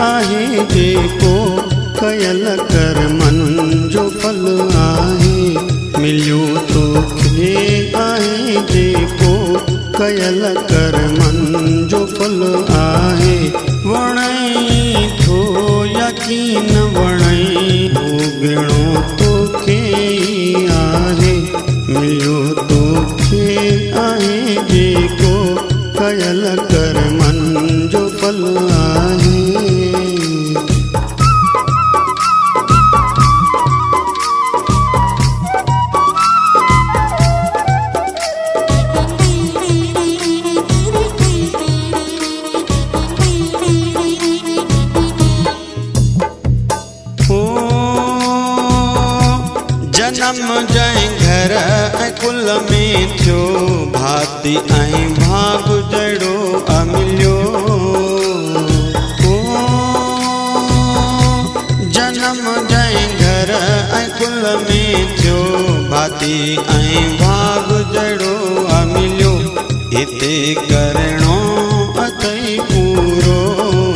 आहे जेको कयल कर्मन जो फल आहे। मिलियो तोखे आहे जेको कयल कर्मन जो फल आहे। वणई थो यकीन वणई भोगणो तोखे आहे। मिलियो तोखे आहे जेको कयल कर्मन जो फल आहे। जन्म जय घर कुल में थियो भाती ऐं भाग जड़ो अमिलियो। जन्म जय घर कुल में थियो भाती ऐं भाग जड़ो अमिलियो। हिते करणो अथई पूरो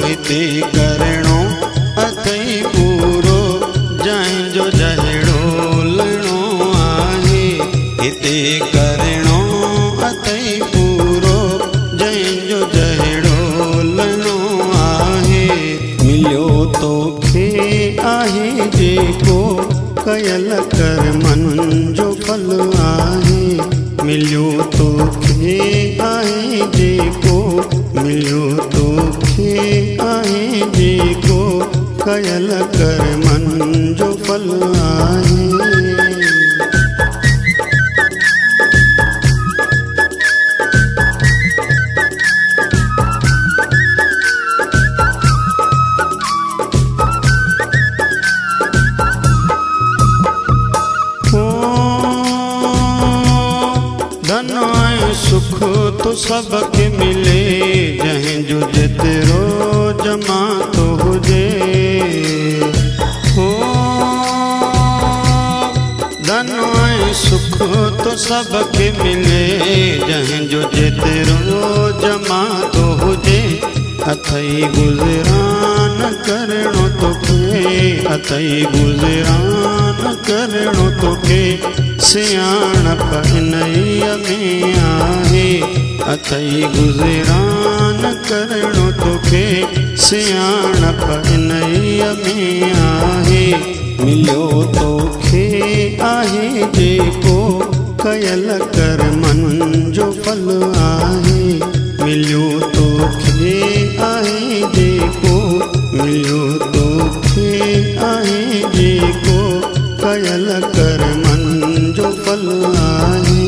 हिते करणो अथई पूरो जंहिंजो जहिड़ो हिते करणो अथई पूरो जंहिंजो जहिड़ो लणो आहे। मिलियो तोखे आहे जेको कयल कर्मन जो फल आहे। मिलियो तोखे आहे जेको मिलियो तोखे आहे जेको कयल कर्मन जो फल आहे। धन ऐं सुख तो सबके मिले जंहिंजो जेतिरो जमा तो हुजे। धन ऐं सुख तो सबके मिले जंहिंजो जेतिरो जमा तो हुजे। अथई गुज़रान करणो तोखे अथई गुज़रान करणो तोखे सियाणप इन्हीअ में आहे। अथई गुज़रान करणो तोखे सियाणप इन्हीअ में आहे। मिलियो तोखे आहे जेको कयल कर्मन जो फल आहे। मिलियो तोखे आहे जेको मिलियो तोखे आहे जेको कयल कर्मन जो फल आहे।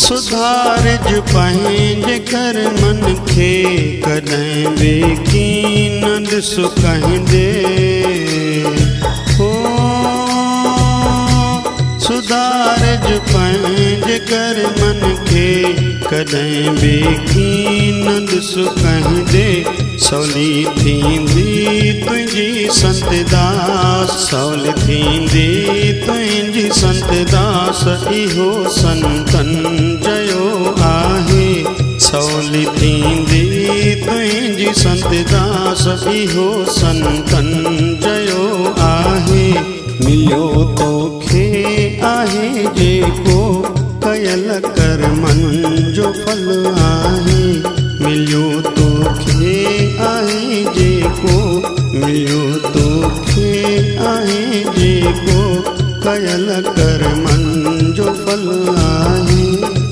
सुधारज पंहिंजे कर्मन खे कॾहिं बेकी न ॾिस कंहिंजे। सुधारज पंहिंजे कर्मन खे कॾहिं बेकी न ॾिस कंहिंजे। सवली थींदी तुंहिंजी संतदास सवली थींदी तुंहिंजी संतदास इहो संतन चयो आहे। सवली थींदी तुंहिंजी संतदास इहो संतन चयो आहे। मिलियो तोखे आहे जेको कयल कर्मन जो फल आहे। मिलियो तोखे आहे जेको मिलियो तोखे आहे जेको कयल कर्मन जो फल आहे।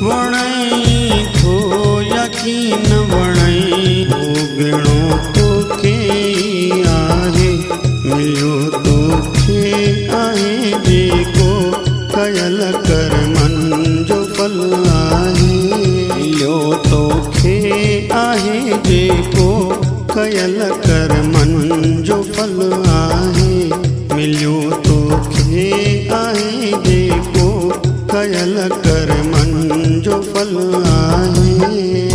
वणई थो यकीन वणई भोगणो तोखे आहे। मिलियो तोखे आहे जेको कयल कर्मन जो फल आहे। मिलियो तोखे आहे जेको कयल कर्मन जो फल आहे। मिलियो तोखे आहे जेको कयल कर मन जो फल आहे।